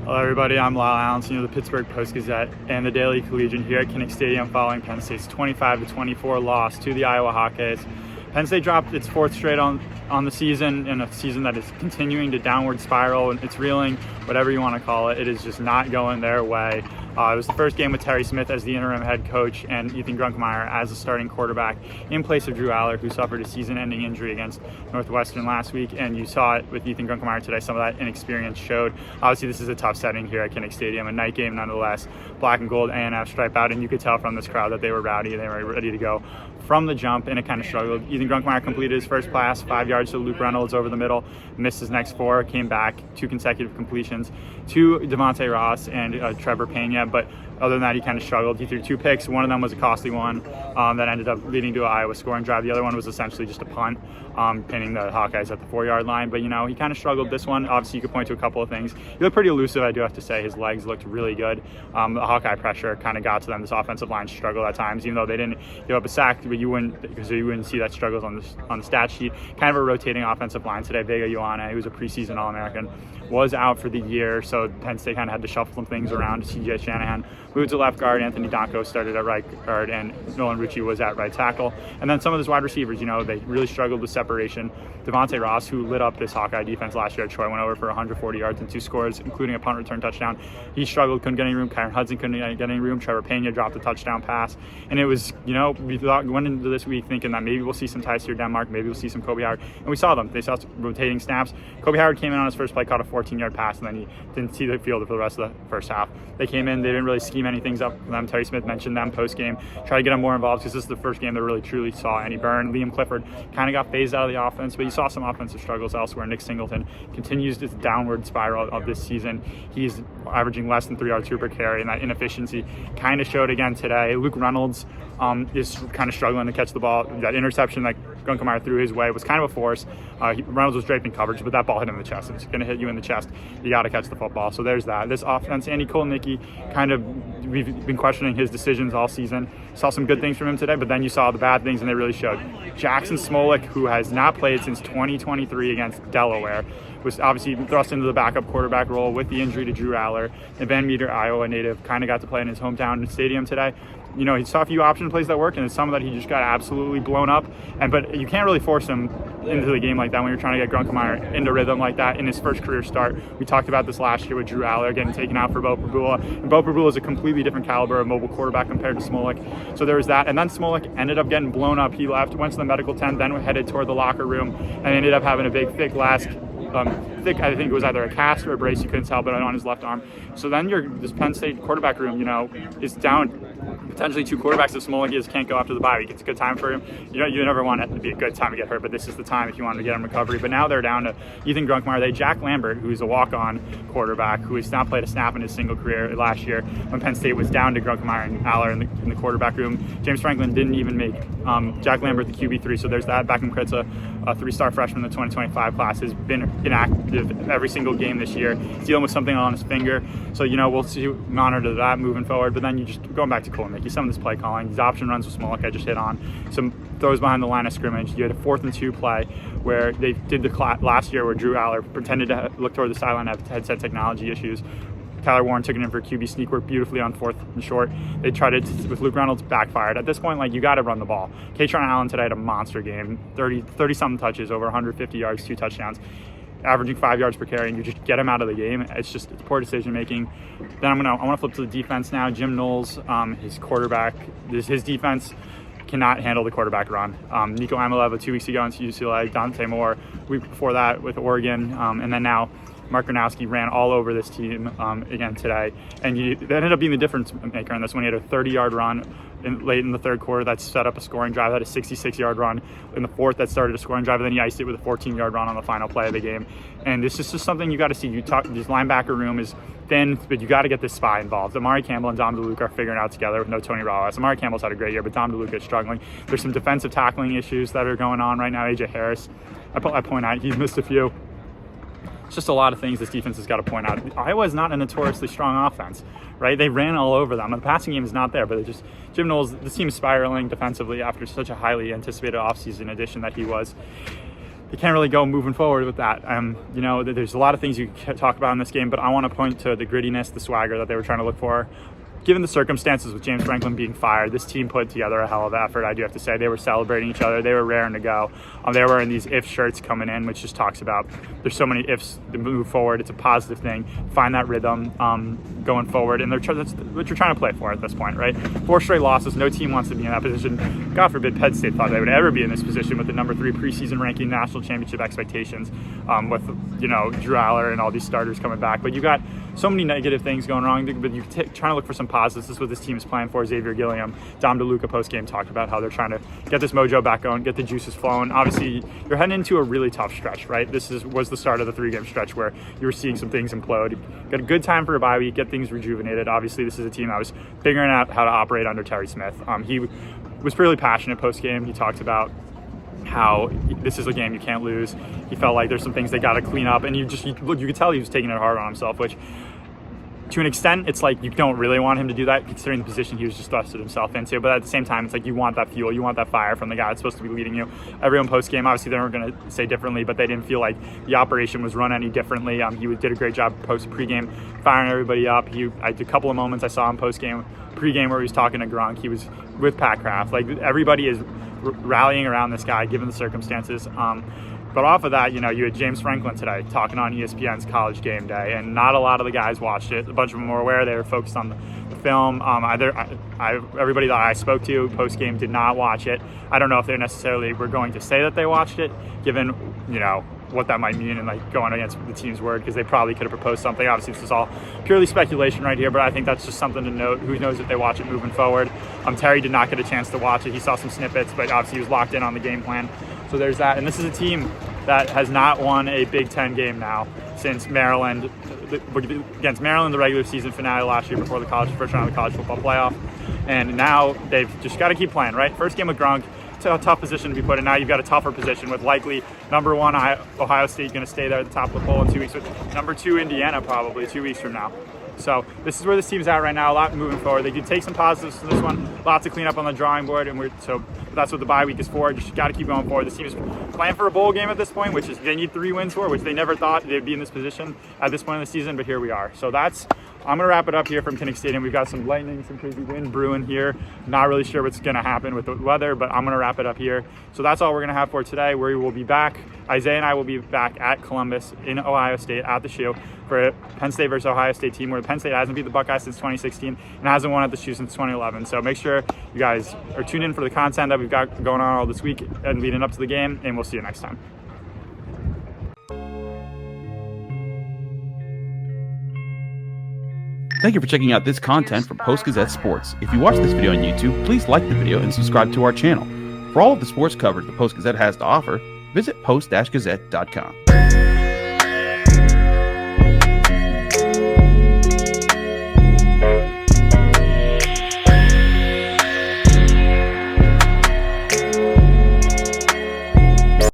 Hello everybody, I'm Lyle Alenstein of the Pittsburgh Post-Gazette and the Daily Collegian here at Kinnick Stadium following Penn State's 25-24 loss to the Iowa Hawkeyes. Penn State dropped its fourth straight on the season, in a season that is continuing to downward spiral, and it's reeling, whatever you want to call it. It is just not going their way. It was the first game with Terry Smith as the interim head coach and Ethan Grunkemeyer as the starting quarterback in place of Drew Allar, who suffered a season-ending injury against Northwestern last week. And you saw it with Ethan Grunkemeyer today. Some of that inexperience showed. Obviously, this is a tough setting here at Kinnick Stadium, a night game nonetheless. Black and gold A&F stripe out, and you could tell from this crowd that they were rowdy. They were ready to go from the jump, and it kind of struggled. Ethan Grunkemeyer completed his first pass, 5 yards to Luke Reynolds over the middle, missed his next 4, came back, 2 consecutive completions to Devontae Ross and Trevor Pena, but other than that, he kind of struggled. He threw 2 picks. One of them was a costly one that ended up leading to an Iowa scoring drive. The other one was essentially just a punt, pinning the Hawkeyes at the 4-yard line. But, he kind of struggled this one. Obviously, you could point to a couple of things. He looked pretty elusive, I do have to say. His legs looked really good. The Hawkeye pressure kind of got to them. This offensive line struggled at times, even though they didn't give up a sack, but you wouldn't see that struggles on the stat sheet. Kind of a rotating offensive line today. Vega Ioane, who was a preseason All-American, was out for the year, so Penn State kind of had to shuffle some things around. CJ Shanahan moved to left guard, Anthony Donko started at right guard, and Nolan Rucci was at right tackle. And then some of his wide receivers, they really struggled with separation. Devontae Ross, who lit up this Hawkeye defense last year at Troy, went over for 140 yards and 2 scores, including a punt return touchdown. He struggled, couldn't get any room. Kyron Hudson couldn't get any room. Trevor Pena dropped a touchdown pass. And it was, we went into this week thinking that maybe we'll see some Tyseer Denmark, maybe we'll see some Kobe Howard. And we saw them. They saw some rotating snaps. Kobe Howard came in on his first play, caught a 14-yard pass, and then he didn't see the field for the rest of the first half. They came in, they didn't really scheme anything up for them. Terry Smith mentioned them post-game, try to get them more involved because this is the first game that really truly saw any burn. Liam Clifford kind of got phased out of the offense, but you saw some offensive struggles elsewhere. Nick Singleton continues this downward spiral of this season. He's averaging less than 3 yards per carry, and that inefficiency kind of showed again today. Luke Reynolds is kind of struggling to catch the ball. That interception that Grunkemeyer threw his way was kind of a force. Reynolds was draped in coverage, but that ball hit him in the chest. If it's going to hit you in the chest, you got to catch the football. So there's that. This offense, Andy Kolnicki, we've been questioning his decisions all season. Saw some good things from him today, but then you saw the bad things, and they really showed. Jackson Smolik, who has not played since 2023 against Delaware, was obviously thrust into the backup quarterback role with the injury to Drew Allar. And Van Meter, Iowa native, kind of got to play in his hometown stadium today. He saw a few option plays that worked, and some of that he just got absolutely blown up. But you can't really force him into the game like that when you're trying to get Grunkemeyer into rhythm like that in his first career start. We talked about this last year with Drew Allar getting taken out for Bo Prabula. And Bo Prabula is a completely different caliber of mobile quarterback compared to Smolik. So there was that. And then Smolik ended up getting blown up. He left, went to the medical tent, then headed toward the locker room, and ended up having a big, thick I think it was either a cast or a brace, you couldn't tell, but on his left arm. So then this Penn State quarterback room, is down potentially 2 quarterbacks if Smolik can't go after the bye week. It's a good time for him. You never want it to be a good time to get hurt, but this is the time if you want to get him recovery. But now they're down to Ethan Grunkemeyer. They Jack Lambert, who's a walk-on quarterback, who has not played a snap in his single career last year when Penn State was down to Grunkemeyer and Allar in the quarterback room. James Franklin didn't even make Jack Lambert the QB3, so there's that. Beckham Kritza, a 3-star freshman in the 2025 class, has been inactive every single game this year. He's dealing with something on his finger. So, we'll see, monitor that moving forward. But then you just going back to Kolnicki, some of this play calling, these option runs with Smolik I just hit on, some throws behind the line of scrimmage. You had a 4th and 2 play where they did the last year where Drew Allar pretended to look toward the sideline, have headset technology issues. Tyler Warren took it in for QB sneak work beautifully on 4th and short. They tried it with Luke Reynolds, backfired. At this point, you got to run the ball. Katron Allen today had a monster game, 30-something touches, over 150 yards, 2 touchdowns, averaging 5 yards per carry, and you just get him out of the game. It's poor decision making. Then I want to flip to the defense now. Jim Knowles, his quarterback, his defense cannot handle the quarterback run. Nico Amalev 2 weeks ago in UCLA, Dante Moore week before that with Oregon, and then now Mark Gronowski ran all over this team again today, and that ended up being the difference maker in this one. He had a 30-yard run late in the third quarter that set up a scoring drive. Had a 66-yard run in the fourth that started a scoring drive, and then he iced it with a 14-yard run on the final play of the game. And this is just something you got to see. This linebacker room is thin, but you got to get this spy involved. Amari Campbell and Dom DeLuca are figuring it out together with no Tony Rallis. Amari Campbell's had a great year, but Dom DeLuca is struggling. There's some defensive tackling issues that are going on right now. AJ Harris, I point out, he's missed a few. It's just a lot of things this defense has got to point out. Iowa is not a notoriously strong offense, right? They ran all over them. The passing game is not there, but Jim Knowles, this team is spiraling defensively after such a highly anticipated offseason addition that he was. they can't really go moving forward with that. You know, there's a lot of things you can talk about in this game, but I want to point to the grittiness, the swagger that they were trying to look for. Given the circumstances with James Franklin being fired, this team put together a hell of an effort, I do have to say. They were celebrating each other. They were raring to go. They were wearing these if shirts coming in, which just talks about there's so many ifs to move forward. It's a positive thing. Find that rhythm going forward, and that's what you're trying to play for at this point, right? 4 straight losses. No team wants to be in that position. God forbid Penn State thought they would ever be in this position with the number 3 preseason ranking, national championship expectations, with, you know, Drew Allar and all these starters coming back. But you got so many negative things going wrong, but you're trying to look for some positives. This is what this team is playing for. Xavier Gilliam, Dom DeLuca post-game talked about how they're trying to get this mojo back going, get the juices flowing. Obviously, you're heading into a really tough stretch, right? This was the start of the 3-game stretch where you were seeing some things implode. Got a good time for a bye week, get things rejuvenated. Obviously, this is a team that was figuring out how to operate under Terry Smith. He was really passionate post-game. He talked about how this is a game you can't lose. He felt like there's some things they got to clean up, and you could tell he was taking it hard on himself, which to an extent, it's like you don't really want him to do that considering the position he was just thrusted himself into. But at the same time, it's like you want that fuel, you want that fire from the guy that's supposed to be leading you. Everyone post-game, obviously they weren't going to say differently, but they didn't feel like the operation was run any differently. He did a great job pre-game, firing everybody up. I had a couple of moments I saw him post-game, pre-game where he was talking to Grunk. He was with Pat Kraft. Like, everybody is rallying around this guy given the circumstances. But off of that, you know, you had James Franklin today talking on ESPN's College Game Day, and not a lot of the guys watched it. A bunch of them were aware. They were focused on the film. Everybody that I spoke to post-game did not watch it. I don't know if they necessarily were going to say that they watched it, given, you know, what that might mean and like going against the team's word, because they probably could have proposed something. Obviously, this is all purely speculation right here, but I think that's just something to note. Who knows if they watch it moving forward. Terry did not get a chance to watch it. He saw some snippets, but obviously he was locked in on the game plan. So there's that. And this is a team that has not won a Big Ten game now since Maryland, against Maryland, the regular season finale last year before the first round of the college football playoff. And now they've just got to keep playing, right? First game with Grunk, it's a tough position to be put in. Now you've got a tougher position with likely number 1 Ohio State going to stay there at the top of the poll in 2 weeks, with number 2 Indiana probably 2 weeks from now. So this is where this team's at right now. A lot moving forward. They can take some positives from this one. Lots to clean up on the drawing board, and that's what the bye week is for. Just got to keep going forward. This team is playing for a bowl game at this point, which is they need 3 wins for, which they never thought they'd be in this position at this point in the season. But here we are. So I'm gonna wrap it up here from Kinnick Stadium. We've got some lightning, some crazy wind brewing here. Not really sure what's gonna happen with the weather, but I'm gonna wrap it up here. So that's all we're gonna have for today. We will be back. Isaiah and I will be back at Columbus in Ohio State at the Shoe for a Penn State versus Ohio State team where Penn State hasn't beat the Buckeyes since 2016 and hasn't won at the Shoe since 2011. So make sure you guys are tuned in for the content that we've got going on all this week and leading up to the game, and we'll see you next time. Thank you for checking out this content from Post-Gazette Sports. If you watch this video on YouTube, please like the video and subscribe to our channel. For all of the sports coverage the Post-Gazette has to offer, visit post-gazette.com.